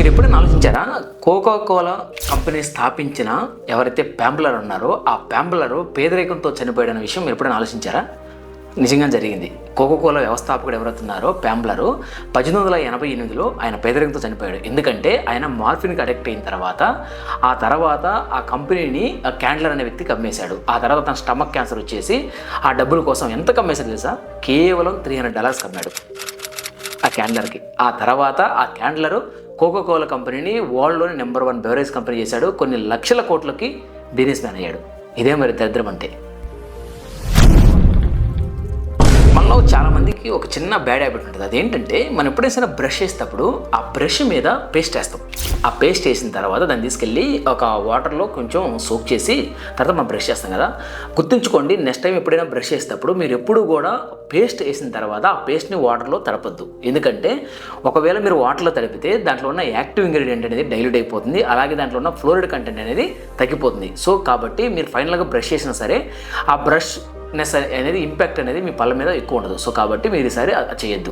మీరు ఎప్పుడైనా ఆలోచించారా? కోకా కోలా కంపెనీ స్థాపించిన ఎవరైతే ప్యాంబ్లర్ ఉన్నారో ఆ ప్యాంబ్లర్ పేదరికంతో చనిపోయాడన్న విషయం మీరు ఎప్పుడైనా ఆలోచించారా? నిజంగా జరిగింది. కోకా కోలా వ్యవస్థాపకుడు ఎవరైతున్నారో ప్యాంబ్లరు 1888లో ఆయన పేదరికంతో చనిపోయాడు. ఎందుకంటే ఆయన మార్ఫిన్కి అడిక్ట్ అయిన తర్వాత ఆ కంపెనీని క్యాండ్లర్ అనే వ్యక్తికి అమ్మేశాడు. ఆ తర్వాత తన స్టమక్ క్యాన్సర్ వచ్చేసి ఆ డబ్బుల కోసం ఎంత కమ్మేశాడు తెలుసా? కేవలం $300 కమ్మాడు ఆ క్యాండ్లర్కి. ఆ తర్వాత ఆ క్యాండ్లరు కోకా కోలా కంపెనీని వరల్డ్లోని నెంబర్ 1 బెవరేజ్ కంపెనీ చేశాడు. కొన్ని లక్షల కోట్లకి బిజినెస్ మ్యాన్ అయ్యాడు. ఇదే మరి దరిద్రం అంటే. మనలో చాలామందికి ఒక చిన్న బ్యాడ్ హ్యాబిట్ ఉంటుంది. అదేంటంటే మనం ఎప్పుడైనా బ్రష్ చేసేటప్పుడు ఆ బ్రష్ మీద పేస్ట్ వేస్తాం. ఆ పేస్ట్ వేసిన తర్వాత దాన్ని తీసుకెళ్ళి ఒక వాటర్లో కొంచెం సోక్ చేసి తర్వాత మనం బ్రష్ చేస్తాం కదా. గుర్తుంచుకోండి, నెక్స్ట్ టైం ఎప్పుడైనా బ్రష్ చేసేటప్పుడు మీరు ఎప్పుడు కూడా పేస్ట్ వేసిన తర్వాత ఆ పేస్ట్ని వాటర్లో తడపద్దు. ఎందుకంటే ఒకవేళ మీరు వాటర్లో తడిపితే దాంట్లో ఉన్న యాక్టివ్ ఇంగ్రీడియంట్ అనేది డైల్యూట్ అయిపోతుంది, అలాగే దాంట్లో ఉన్న ఫ్లోరైడ్ కంటెంట్ అనేది తగ్గిపోతుంది. సో కాబట్టి మీరు ఫైనల్గా బ్రష్ చేసినా సరే ఆ బ్రష్ అనేది ఇంపాక్ట్ అనేది మీ పళ్ళ మీద ఎక్కువ ఉండదు. సో కాబట్టి మీరు ఈసారి చేయొద్దు.